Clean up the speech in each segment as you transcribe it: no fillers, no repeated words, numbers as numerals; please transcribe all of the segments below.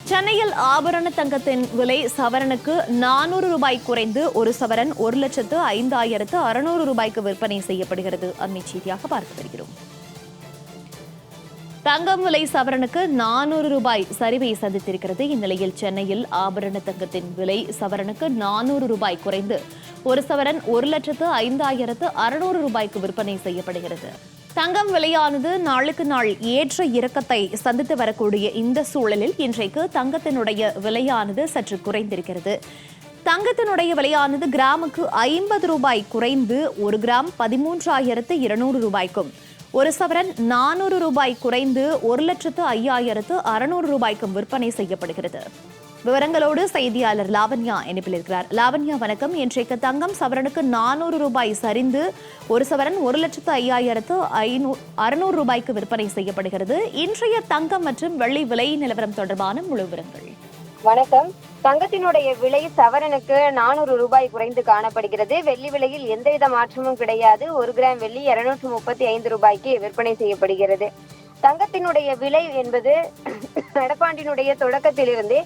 சென்னையில் ஆபரண தங்கத்தின் விலை சவரனுக்கு 400 ரூபாய் குறைந்து ஒரு சவரன் 1,05,600 ரூபாய்க்கு விற்பனை செய்யப்படுகிறது. அண்மை செய்தியாக பார்த்து வருகிறோம். தங்கம் விலை சவரனுக்கு 400 ரூபாய் சரிவை சந்தித்திருக்கிறது. இந்நிலையில் சென்னையில் ஆபரண தங்கத்தின் விலை சவரனுக்கு 400 ரூபாய் குறைந்து ஒரு சவரன் 1,05,600 ரூபாய்க்கு விற்பனை செய்யப்படுகிறது. தங்கம் விலையானது நாளுக்கு நாள் ஏற்ற இறக்கத்தை சந்தித்து வரக்கூடிய இந்த சூழலில் இன்றைக்கு தங்கத்தினுடைய விலையானது சற்று குறைந்திருக்கிறது. தங்கத்தினுடைய விலையானது கிராமுக்கு 50 ரூபாய் குறைந்து ஒரு கிராம் 13,200 ரூபாய்க்கும், ஒரு சவரன் 400 ரூபாய் குறைந்து 1,05,600 ரூபாய்க்கும் விற்பனை செய்யப்படுகிறது. விவரங்களோடு செய்தியாளர் லாவண்யா இணைப்பில் இருக்கிறார். லாவண்யா, வணக்கம். இன்றைக்கு தங்கம் சவரனுக்கு 400 ரூபாய் சரிந்து ஒரு சவரன் 1,05,600 ரூபாய்க்கு விற்பனை செய்யப்படுகிறது. இன்றைய தங்கம் மற்றும் வெள்ளி விலை நிலவரம் தொடர்பான முழு விவரங்கள். வணக்கம். தங்கத்தினுடைய விலை சவரனுக்கு 400 ரூபாய் குறைந்து காணப்படுகிறது. வெள்ளி விலையில் எந்தவித மாற்றமும் கிடையாது. ஒரு கிராம் வெள்ளி 235 ரூபாய்க்கு விற்பனை செய்யப்படுகிறது. தங்கத்தினுடைய விலை என்பது நடப்பாண்டினுடைய தொடக்கத்திலிருந்தே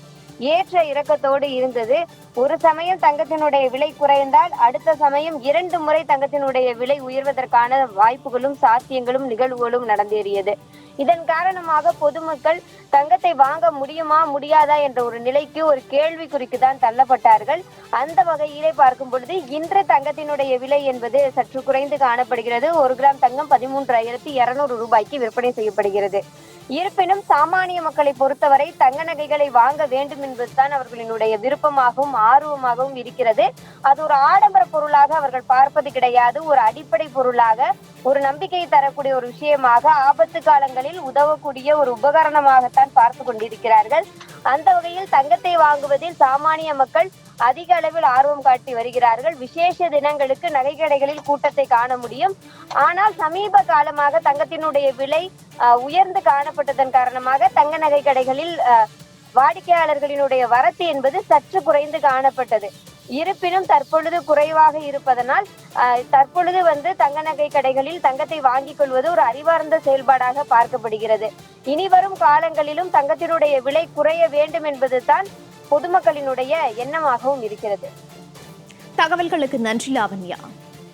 ஏற்ற இறக்கத்தோடு இருந்தது. ஒரு சமயம் தங்கத்தினுடைய விலை குறைந்தால் அடுத்த சமயம் 2 முறை தங்கத்தினுடைய விலை உயர்வதற்கான வாய்ப்புகளும் சாத்தியங்களும் நிகழ்வுகளும் நடந்தேறியது. இதன் காரணமாக பொதுமக்கள் தங்கத்தை வாங்க முடியுமா முடியாதா என்ற ஒரு நிலைக்கு, ஒரு கேள்விக்குறிக்கு தான் தள்ளப்பட்டார்கள். அந்த வகையிலே பார்க்கும் பொழுது இன்று தங்கத்தினுடைய விலை என்பது சற்று குறைந்து காணப்படுகிறது. ஒரு கிராம் தங்கம் 13,200 ரூபாய்க்கு விற்பனை செய்யப்படுகிறது. இருப்பினும் சாமானிய மக்களை பொறுத்தவரை தங்க நகைகளை வாங்க வேண்டும் என்பதுதான் அவர்களினுடைய விருப்பமாகவும் ஆர்வமாகவும் இருக்கிறது. அது ஒரு ஆடம்பர பொருளாக அவர்கள் பார்ப்பது கிடையாது. ஒரு அடிப்படை பொருளாக, ஒரு நம்பிக்கையை தரக்கூடிய ஒரு விஷயமாக, ஆபத்து காலங்களில் உதவக்கூடிய ஒரு உபகரணமாகத்தான் பார்த்து கொண்டிருக்கிறார்கள். அந்த வகையில் தங்கத்தை வாங்குவதில் சாமானிய மக்கள் அதிக அளவில் ஆர்வம் காட்டி வருகிறார்கள். விசேஷ தினங்களுக்கு நகை கடைகளில் கூட்டத்தை காண முடியும். ஆனால் சமீப காலமாக தங்கத்தினுடைய விலை உயர்ந்து காணப்பட்டதன் காரணமாக தங்க நகை கடைகளில் வாடிக்கையாளர்களினுடைய வரத்து என்பது சற்று குறைந்து காணப்பட்டது. இருப்பினும் தற்பொழுது குறைவாக இருப்பதனால் தற்பொழுது தங்க நகை கடைகளில் தங்கத்தை வாங்கிக் கொள்வது ஒரு அறிவார்ந்த செயல்பாடாக பார்க்கப்படுகிறது. இனி வரும் காலங்களிலும் தங்கத்தினுடைய விலை குறைய வேண்டும் என்பதுதான் பொதுமக்களினுடைய எண்ணமாகவும் இருக்கிறது. தகவல்களுக்கு நன்றி லாவண்யா.